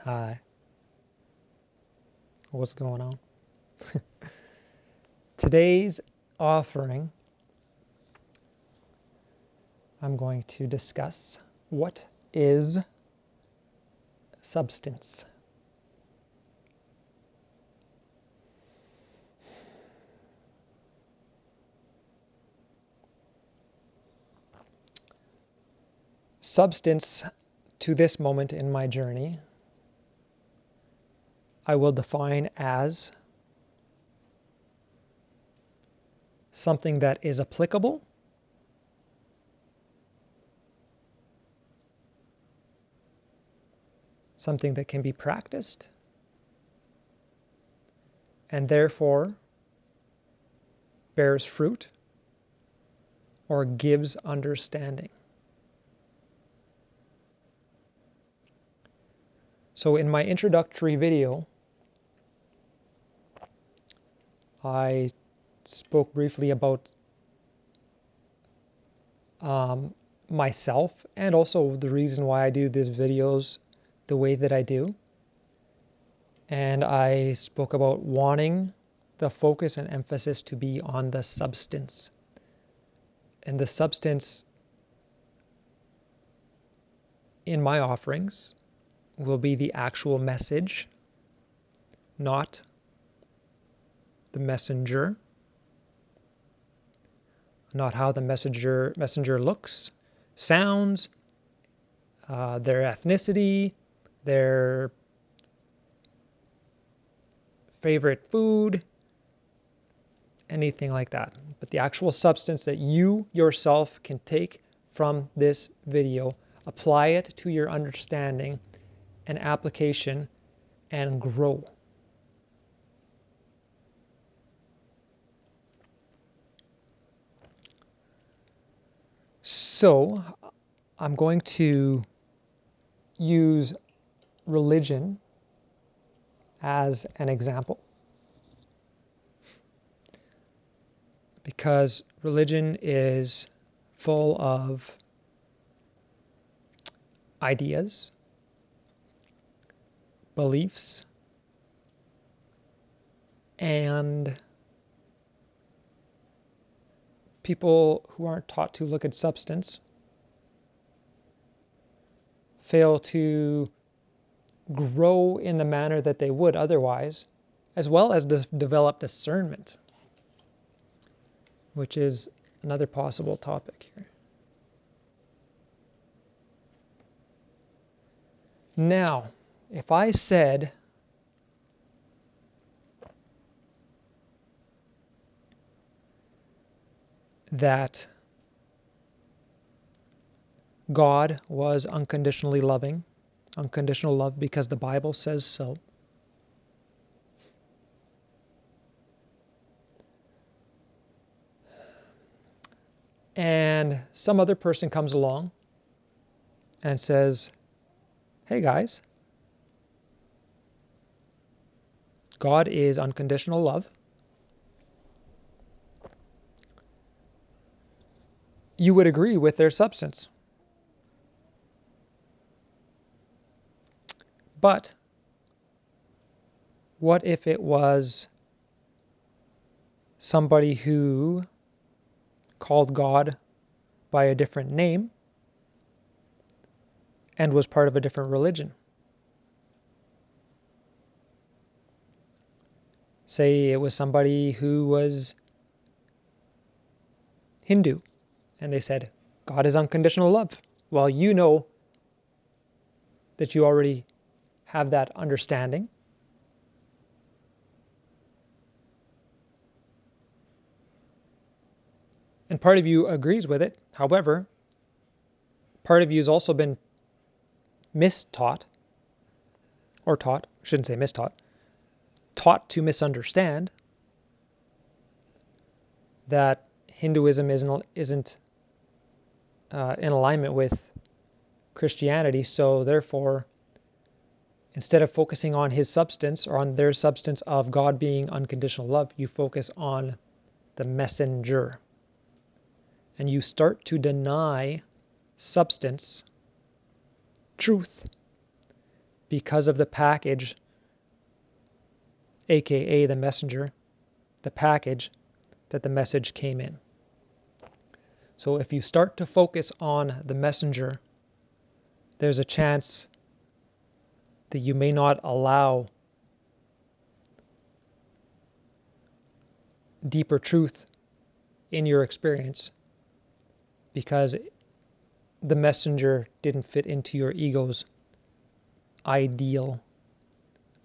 Hi, what's going on? Today's offering, I'm going to discuss what is substance. Substance, to this moment in my journey, I will define as something that is applicable, something that can be practiced, and therefore bears fruit or gives understanding. So in my introductory video, I spoke briefly about myself and also the reason why I do these videos the way that I do. And I spoke about wanting the focus and emphasis to be on the substance. And the substance in my offerings will be the actual message, not the messenger, not how the messenger looks, sounds, their ethnicity, their favorite food, anything like that. But the actual substance that you yourself can take from this video, apply it to your understanding and application, and grow. So I'm going to use religion as an example, because religion is full of ideas, beliefs, and people who aren't taught to look at substance fail to grow in the manner that they would otherwise, as well as develop discernment, which is another possible topic here. Now, if I said that God was unconditionally loving, unconditional love because the Bible says so, and some other person comes along and says, hey guys, God is unconditional love, you would agree with their substance. But what if it was somebody who called God by a different name and was part of a different religion? Say it was somebody who was Hindu, and they said, God is unconditional love. Well, you know that you already have that understanding. And part of you agrees with it. However, part of you has also been mistaught, or taught, I shouldn't say mistaught, taught to misunderstand that Hinduism isn't in alignment with Christianity, so therefore, instead of focusing on his substance or on their substance of God being unconditional love, you focus on the messenger. And you start to deny substance, truth, because of the package, aka the messenger, the package that the message came in. So if you start to focus on the messenger, there's a chance that you may not allow deeper truth in your experience because the messenger didn't fit into your ego's ideal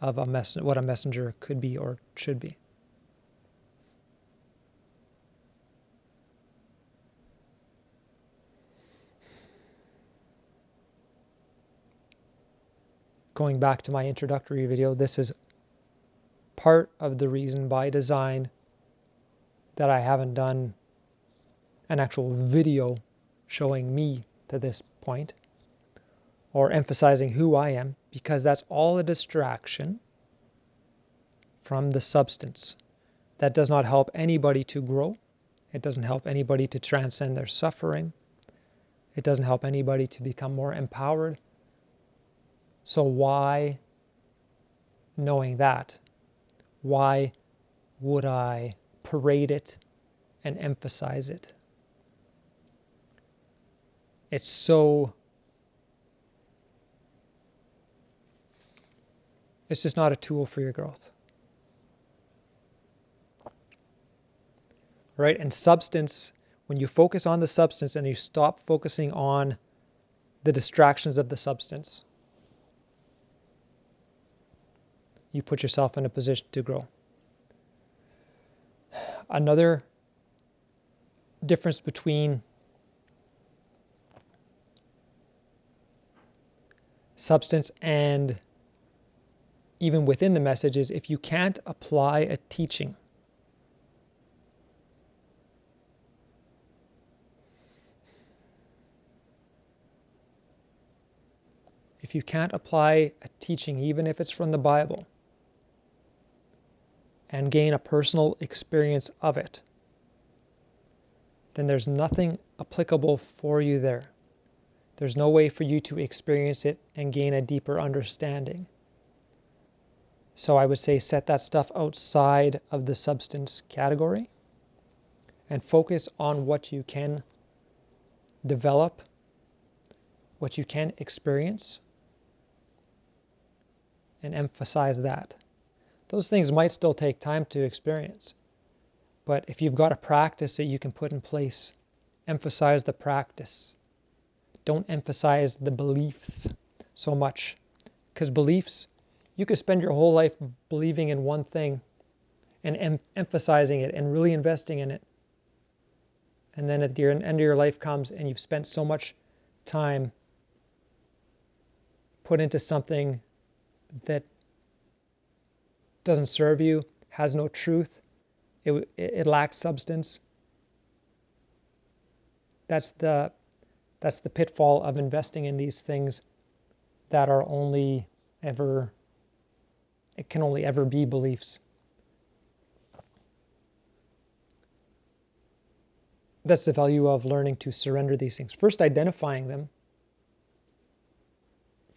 of what a messenger could be or should be. Going back to my introductory video, this is part of the reason by design that I haven't done an actual video showing me to this point or emphasizing who I am, because that's all a distraction from the substance. That does not help anybody to grow. It doesn't help anybody to transcend their suffering. It doesn't help anybody to become more empowered. So why, knowing that, why would I parade it and emphasize it? It's just not a tool for your growth. Right? And substance, when you focus on the substance and you stop focusing on the distractions of the substance, you put yourself in a position to grow. Another difference between substance and even within the message is if you can't apply a teaching, if you can't apply a teaching, even if it's from the Bible, and gain a personal experience of it, then there's nothing applicable for you there. There's no way for you to experience it and gain a deeper understanding. So I would say set that stuff outside of the substance category and focus on what you can develop, what you can experience, and emphasize that. Those things might still take time to experience, but if you've got a practice that you can put in place, emphasize the practice. Don't emphasize the beliefs so much, because beliefs, you could spend your whole life believing in one thing and emphasizing it and really investing in it. And then at the end of your life comes and you've spent so much time put into something that doesn't serve you, has no truth, it lacks substance. That's the pitfall of investing in these things that are it can only ever be beliefs. That's the value of learning to surrender these things. First identifying them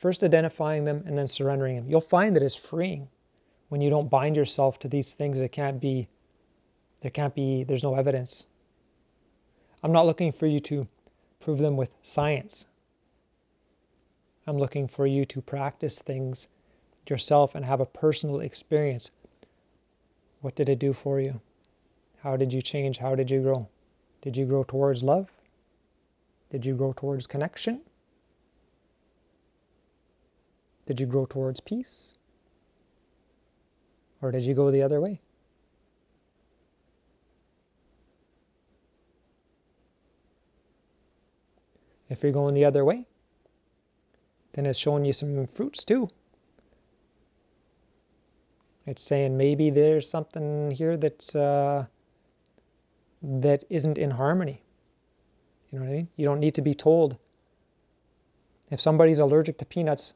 and then surrendering them. You'll find that it's freeing when you don't bind yourself to these things there's no evidence. I'm not looking for you to prove them with science. I'm looking for you to practice things yourself and have a personal experience. What did it do for you? How did you change? How did you grow? Did you grow towards love? Did you grow towards connection? Did you grow towards peace? Or did you go the other way? If you're going the other way, then it's showing you some fruits too. It's saying maybe there's something here that isn't in harmony. You know what I mean? You don't need to be told. If somebody's allergic to peanuts,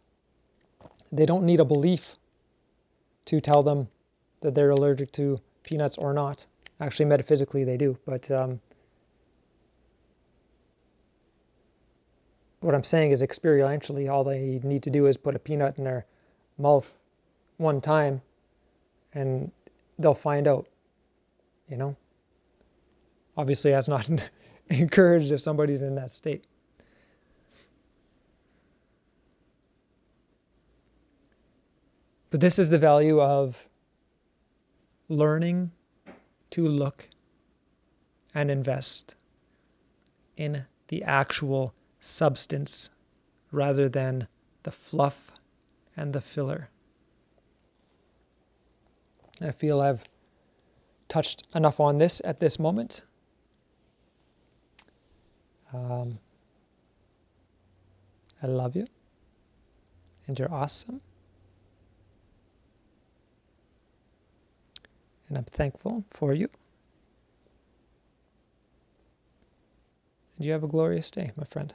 they don't need a belief to tell them that they're allergic to peanuts or not. Actually, metaphysically they do, but what I'm saying is experientially all they need to do is put a peanut in their mouth one time and they'll find out, you know. Obviously, that's not encouraged if somebody's in that state. But this is the value of learning to look and invest in the actual substance rather than the fluff and the filler. I feel I've touched enough on this at this moment. I love you, and you're awesome. And I'm thankful for you. And you have a glorious day, my friend.